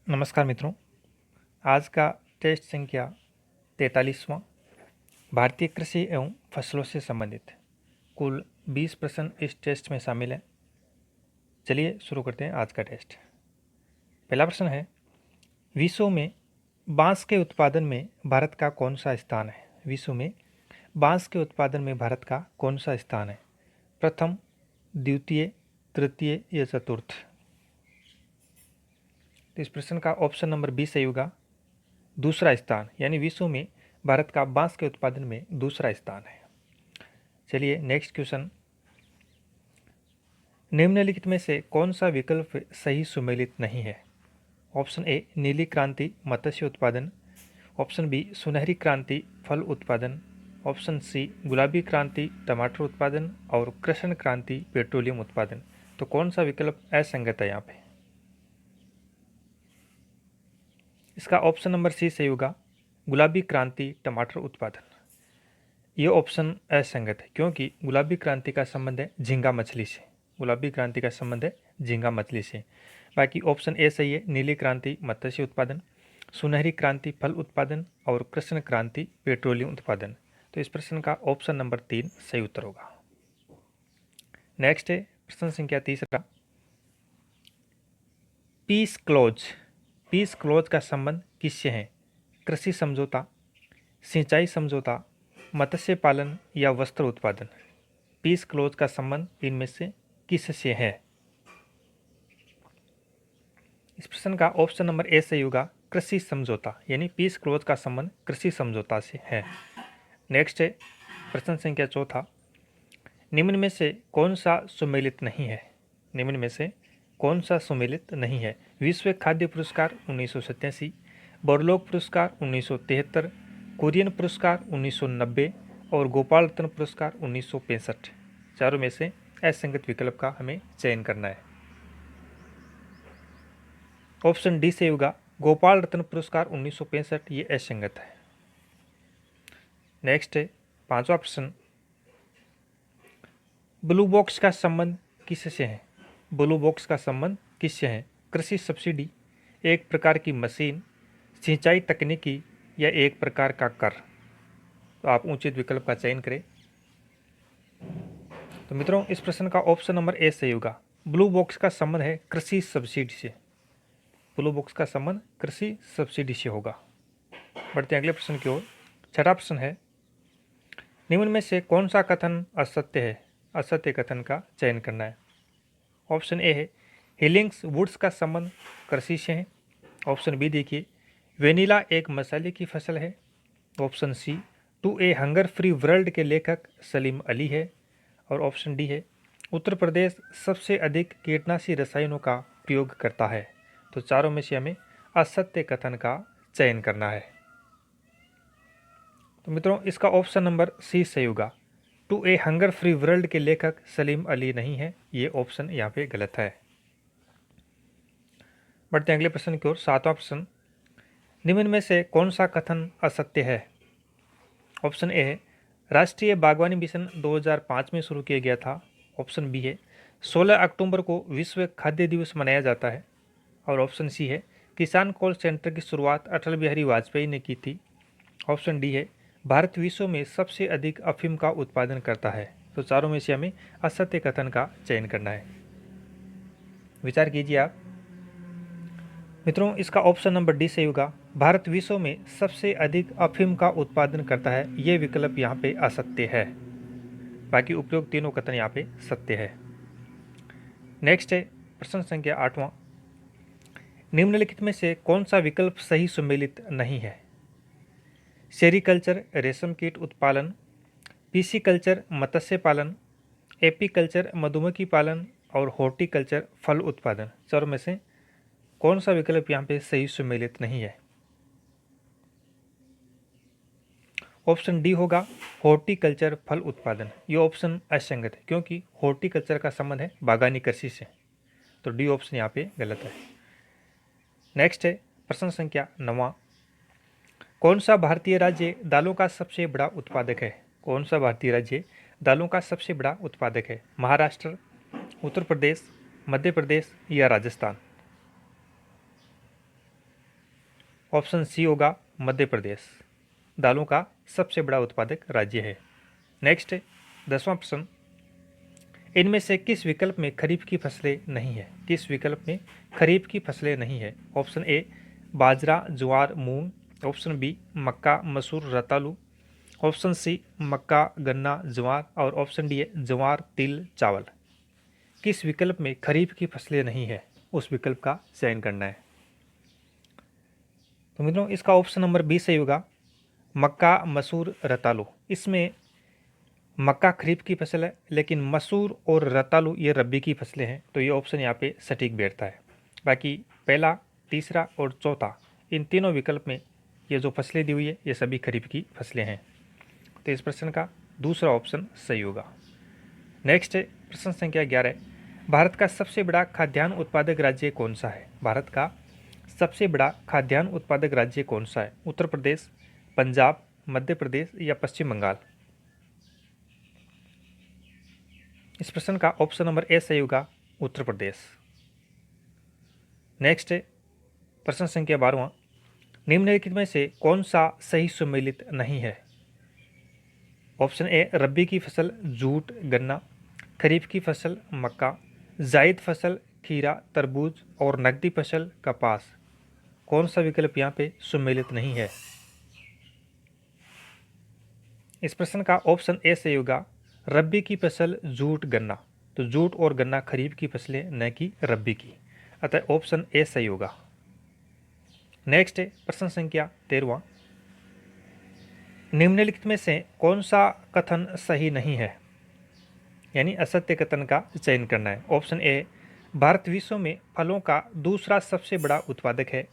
नमस्कार मित्रों। आज का टेस्ट संख्या 43वां भारतीय कृषि एवं फसलों से संबंधित कुल 20 प्रश्न इस टेस्ट में शामिल हैं। चलिए शुरू करते हैं आज का टेस्ट। पहला प्रश्न है, विश्व में बांस के उत्पादन में भारत का कौन सा स्थान है? विश्व में बांस के उत्पादन में भारत का कौन सा स्थान है? प्रथम, द्वितीय, तृतीय या चतुर्थ? तो इस प्रश्न का ऑप्शन नंबर बी सही होगा, दूसरा स्थान, यानी विश्व में भारत का बांस के उत्पादन में दूसरा स्थान है। चलिए नेक्स्ट क्वेश्चन, निम्नलिखित में से कौन सा विकल्प सही सुमेलित नहीं है? ऑप्शन ए, नीली क्रांति मत्स्य उत्पादन। ऑप्शन बी, सुनहरी क्रांति फल उत्पादन। ऑप्शन सी, गुलाबी क्रांति टमाटर उत्पादन। और कृष्ण क्रांति पेट्रोलियम उत्पादन। तो कौन सा विकल्प असंगत है यहाँ पे? इसका ऑप्शन नंबर सी सही होगा, गुलाबी क्रांति टमाटर उत्पादन। ये ऑप्शन असंगत है क्योंकि गुलाबी क्रांति का संबंध है झींगा मछली से। गुलाबी क्रांति का संबंध है झींगा मछली से। बाकी ऑप्शन ए सही है, नीली क्रांति मत्स्य उत्पादन, सुनहरी क्रांति फल उत्पादन और कृष्ण क्रांति पेट्रोलियम उत्पादन। तो इस प्रश्न का ऑप्शन नंबर 3 सही उत्तर होगा। नेक्स्ट है प्रश्न संख्या तीसरा, पीस क्लोज। पीस क्लोज का संबंध किससे है? कृषि समझौता, सिंचाई समझौता, मत्स्य पालन या वस्त्र उत्पादन? पीस क्लोज का संबंध इनमें से किससे है? इस प्रश्न का ऑप्शन नंबर ए सही होगा, कृषि समझौता, यानी पीस क्लोज का संबंध कृषि समझौता से है। नेक्स्ट है प्रश्न संख्या चौथा, निम्न में से कौन सा सुमेलित नहीं है? निम्न में से कौन सा सुमेलित नहीं है? विश्व खाद्य पुरस्कार 1987, बरलोक पुरस्कार 1973, कुरियन पुरस्कार 1990 और गोपाल रत्न पुरस्कार 1965। चारों में से असंगत विकल्प का हमें चयन करना है। ऑप्शन डी से होगा, गोपाल रत्न पुरस्कार 1965, ये असंगत है। नेक्स्ट है पांचवा प्रश्न, ब्लू बॉक्स का संबंध किससे है? ब्लू बॉक्स का संबंध किससे है? कृषि सब्सिडी, एक प्रकार की मशीन, सिंचाई तकनीकी या एक प्रकार का कर? तो आप उचित विकल्प का चयन करें। तो मित्रों इस प्रश्न का ऑप्शन नंबर ए सही होगा, ब्लू बॉक्स का संबंध है कृषि सब्सिडी से। ब्लू बॉक्स का संबंध कृषि सब्सिडी से होगा। बढ़ते हैं अगले प्रश्न की ओर। छठा प्रश्न है, निम्न में से कौन सा कथन असत्य है? असत्य कथन का चयन करना है। ऑप्शन ए है, हिलिंग्स वुड्स का संबंध कृषि से है। ऑप्शन बी देखिए, वेनिला एक मसाले की फसल है। Option C, to a hunger free world के लेखक सलीम अली है। और ऑप्शन डी है, उत्तर प्रदेश सबसे अधिक कीटनाशी रसायनों का प्रयोग करता है। तो चारों में से हमें असत्य कथन का चयन करना है। तो मित्रों इसका ऑप्शन नंबर सी सही होगा, to a hunger free world के लेखक सलीम अली नहीं है, ये ऑप्शन यहाँ पे गलत है। बढ़ते हैं अगले प्रश्न की ओर। सातवां प्रश्न, निम्न में से कौन सा कथन असत्य है? ऑप्शन ए है, राष्ट्रीय बागवानी मिशन 2005 में शुरू किया गया था। ऑप्शन बी है, 16 अक्टूबर को विश्व खाद्य दिवस मनाया जाता है। और ऑप्शन सी है, किसान कॉल सेंटर की शुरुआत अटल बिहारी वाजपेयी ने की थी। ऑप्शन डी है, भारत विश्व में सबसे अधिक अफीम का उत्पादन करता है। तो चारों में से हमें असत्य कथन का चयन करना है। विचार कीजिए आप। मित्रों इसका ऑप्शन नंबर डी सही होगा, भारत विश्व में सबसे अधिक अफीम का उत्पादन करता है, ये विकल्प यहाँ पे असत्य है। बाकी उपयोग तीनों कथन यहाँ पे सत्य है। नेक्स्ट है प्रश्न संख्या 8वां, निम्नलिखित में से कौन सा विकल्प सही सुमेलित नहीं है? सेरीकल्चर रेशम कीट उत्पादन, पीसीकल्चर मत्स्य पालन, एपीकल्चर मधुमक्खी पालन और हॉर्टिकल्चर फल उत्पादन। चारों में से कौन सा विकल्प यहाँ पे सही सुमेलित नहीं है? ऑप्शन डी होगा, हॉर्टिकल्चर फल उत्पादन। ये ऑप्शन असंगत है क्योंकि हॉर्टिकल्चर का संबंध है बागानी कृषि से। तो डी ऑप्शन यहाँ पे गलत है। नेक्स्ट है प्रश्न संख्या 9वां, कौन सा भारतीय राज्य दालों का सबसे बड़ा उत्पादक है? कौन सा भारतीय राज्य दालों का सबसे बड़ा उत्पादक है? महाराष्ट्र, उत्तर प्रदेश, मध्य प्रदेश या राजस्थान? ऑप्शन सी होगा मध्य प्रदेश, दालों का सबसे बड़ा उत्पादक राज्य है। नेक्स्ट 10वां प्रश्न, इनमें से किस विकल्प में खरीफ की फसलें नहीं है? किस विकल्प में खरीफ की फसलें नहीं है? ऑप्शन ए बाजरा, ज्वार, मूंग। ऑप्शन बी मक्का, मसूर, रतालू। ऑप्शन सी मक्का, गन्ना, ज्वार। और ऑप्शन डी है ज्वार, तिल, चावल। किस विकल्प में खरीफ की फसलें नहीं है, उस विकल्प का चयन करना है। तो मित्रों इसका ऑप्शन नंबर बी सही होगा, मक्का, मसूर, रतालू। इसमें मक्का खरीफ की फसल है, लेकिन मसूर और रतालू ये रबी की फसलें हैं, तो ये ऑप्शन यहाँ पे सटीक बैठता है। बाकी पहला, तीसरा और चौथा, इन तीनों विकल्प में ये जो फसलें दी हुई है ये सभी खरीफ की फसलें हैं, तो इस प्रश्न का दूसरा ऑप्शन सही होगा। नेक्स्ट है प्रश्न संख्या 11, भारत का सबसे बड़ा खाद्यान्न उत्पादक राज्य कौन सा है? भारत का सबसे बड़ा खाद्यान्न उत्पादक राज्य कौन सा है? उत्तर प्रदेश, पंजाब, मध्य प्रदेश या पश्चिम बंगाल? इस प्रश्न का ऑप्शन नंबर ए सही होगा, उत्तर प्रदेश। नेक्स्ट है प्रश्न संख्या 12वां, निम्नलिखित में से कौन सा सही सुमेलित नहीं है? ऑप्शन ए रबी की फसल जूट, गन्ना। खरीफ की फसल मक्का। जायद फसल खीरा, तरबूज। और नकदी फसल कपास। कौन सा विकल्प यहाँ पे सुमेलित नहीं है? इस प्रश्न का ऑप्शन ए सही होगा, रबी की फसल जूट, गन्ना। तो जूट और गन्ना खरीफ की फसलें न कि रबी की, अतः ऑप्शन ए सही होगा। नेक्स्ट है प्रश्न संख्या 13वां, निम्नलिखित में से कौन सा कथन सही नहीं है, यानी असत्य कथन का चयन करना है। ऑप्शन ए भारत विश्व में फलों का दूसरा सबसे बड़ा उत्पादक है।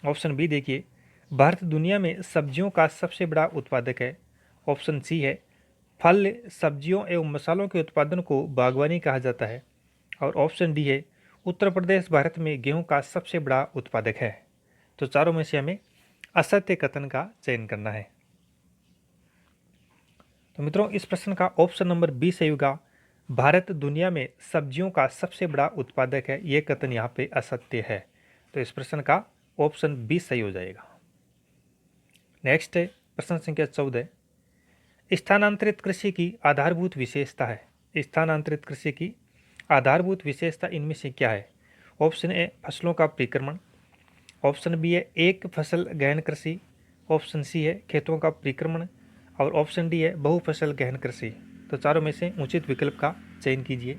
ऑप्शन बी देखिए, भारत दुनिया में सब्जियों का सबसे बड़ा उत्पादक है। ऑप्शन सी है, फल, सब्जियों एवं मसालों के उत्पादन को बागवानी कहा जाता है। और ऑप्शन डी है, उत्तर प्रदेश भारत में गेहूं का सबसे बड़ा उत्पादक है। तो चारों में से हमें असत्य कथन का चयन करना है। तो मित्रों इस प्रश्न का ऑप्शन नंबर बी सही होगा, भारत दुनिया में सब्जियों का सबसे बड़ा उत्पादक है, यह कथन यहाँ पे असत्य है। तो इस प्रश्न का ऑप्शन बी सही हो जाएगा। नेक्स्ट है प्रश्न संख्या 14, स्थानांतरित कृषि की आधारभूत विशेषता है। स्थानांतरित कृषि की आधारभूत विशेषता इनमें से क्या है? ऑप्शन ए फसलों का परिक्रमण। ऑप्शन बी है एक फसल गहन कृषि। ऑप्शन सी है खेतों का परिक्रमण। और ऑप्शन डी है बहुफसल गहन कृषि। तो चारों में से उचित विकल्प का चयन कीजिए।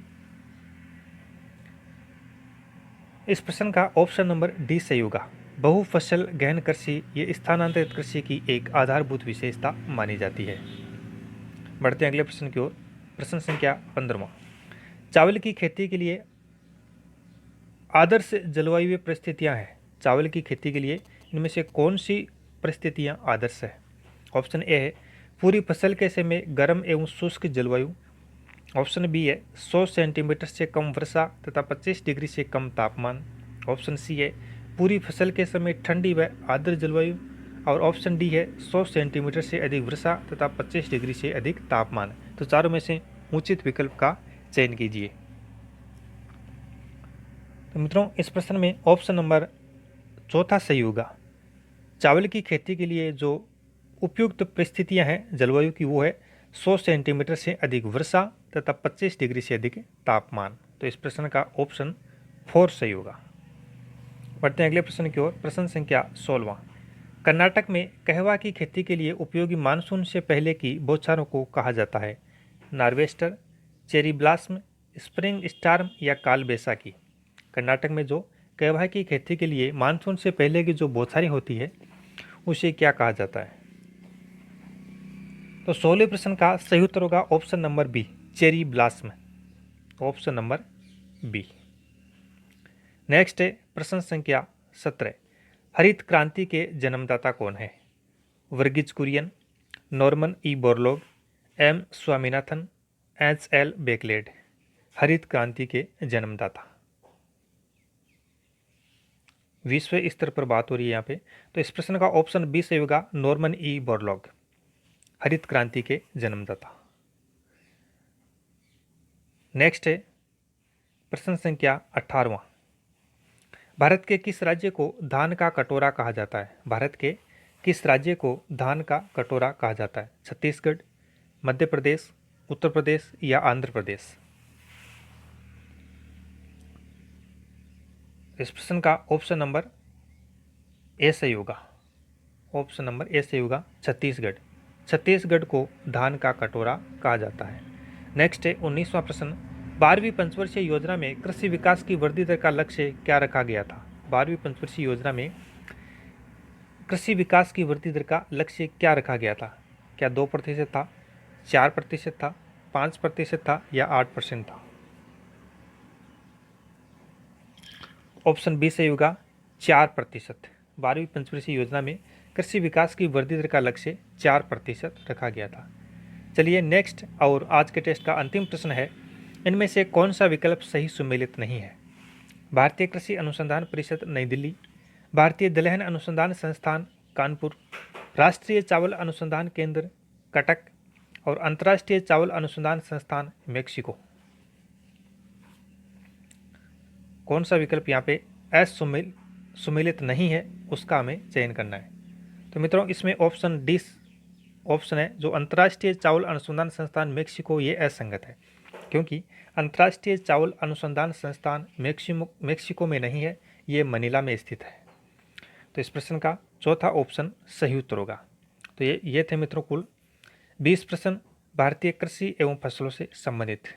इस प्रश्न का ऑप्शन नंबर डी सही होगा, बहुफसल गहन कृषि ये स्थानांतरित कृषि की एक आधारभूत विशेषता मानी जाती है। बढ़ते हैं अगले प्रश्न की ओर। प्रश्न संख्या 15वां, चावल की खेती के लिए आदर्श जलवायु परिस्थितियां हैं। चावल की खेती के लिए इनमें से कौन सी परिस्थितियां आदर्श है? ऑप्शन ए है पूरी फसल के समय गर्म एवं शुष्क जलवायु। ऑप्शन बी है 100 सेंटीमीटर से कम वर्षा तथा 25 डिग्री से कम तापमान। ऑप्शन सी है पूरी फसल के समय ठंडी व आर्द्र जलवायु। और ऑप्शन डी है 100 सेंटीमीटर से अधिक वर्षा तथा 25 डिग्री से अधिक तापमान। तो चारों में से उचित विकल्प का चयन कीजिए। तो मित्रों इस प्रश्न में ऑप्शन नंबर चौथा सही होगा, चावल की खेती के लिए जो उपयुक्त परिस्थितियां हैं जलवायु की वो है 100 सेंटीमीटर से अधिक वर्षा तथा 25 डिग्री से अधिक तापमान। तो इस प्रश्न का ऑप्शन 4 सही होगा। बढ़ते हैं अगले प्रश्न की ओर। प्रश्न संख्या 16वां, कर्नाटक में कहवा की खेती के लिए उपयोगी मानसून से पहले की बौछारों को कहा जाता है? नार्वेस्टर, चेरी ब्लास्म, स्प्रिंग स्टार्म या काल बैसाखी। कर्नाटक में जो कहवा की खेती के लिए मानसून से पहले की जो बौछारें होती है उसे क्या कहा जाता है? तो 16वें प्रश्न का सही उत्तर होगा option number B, cherry blossom. Option number B. Next है प्रश्न संख्या 17, हरित क्रांति के जन्मदाता कौन है? Verghese Kurien, Norman E Borlaug, M Swaminathan, H L बेकलेड। हरित क्रांति के जन्मदाता, विश्व स्तर पर बात हो रही है यहाँ पे। तो इस प्रश्न का ऑप्शन बी सही होगा, नॉर्मन ई बोरलॉग, हरित क्रांति के जन्मदाता। नेक्स्ट है प्रश्न संख्या 18वां, भारत के किस राज्य को धान का कटोरा कहा जाता है? भारत के किस राज्य को धान का कटोरा कहा जाता है? छत्तीसगढ़, मध्य प्रदेश, उत्तर प्रदेश या आंध्र प्रदेश? इस प्रश्न का ऑप्शन नंबर ए सही होगा। ऑप्शन नंबर ए सही होगा, छत्तीसगढ़। छत्तीसगढ़ को धान का कटोरा कहा जाता है। नेक्स्ट है 19वां प्रश्न, 12वीं पंचवर्षीय योजना में कृषि विकास की वृद्धि दर का लक्ष्य क्या रखा गया था? 12वीं पंचवर्षीय योजना में कृषि विकास की वृद्धि दर का लक्ष्य क्या रखा गया था? क्या 2% था, 4% था, 5% था या 8% था? ऑप्शन बी सही होगा, 4%। 12वीं पंचवर्षीय योजना में कृषि विकास की वृद्धि दर का लक्ष्य 4% रखा गया था। चलिए नेक्स्ट और आज के टेस्ट का अंतिम प्रश्न है, इनमें से कौन सा विकल्प सही सुमेलित नहीं है? भारतीय कृषि अनुसंधान परिषद नई दिल्ली, भारतीय दलहन अनुसंधान संस्थान कानपुर, राष्ट्रीय चावल अनुसंधान केंद्र कटक और अंतर्राष्ट्रीय चावल अनुसंधान संस्थान मेक्सिको। कौन सा विकल्प यहाँ पे सुमेलित नहीं है उसका हमें चयन करना है। तो मित्रों इसमें ऑप्शन डी ऑप्शन है, जो अंतर्राष्ट्रीय चावल अनुसंधान संस्थान मेक्सिको, ये असंगत है क्योंकि अंतर्राष्ट्रीय चावल अनुसंधान संस्थान मेक्सिको में नहीं है, ये मनीला में स्थित है। तो इस प्रश्न का चौथा ऑप्शन सही उत्तर होगा। तो ये थे मित्रों कुल 20 प्रश्न भारतीय कृषि एवं फसलों से संबंधित।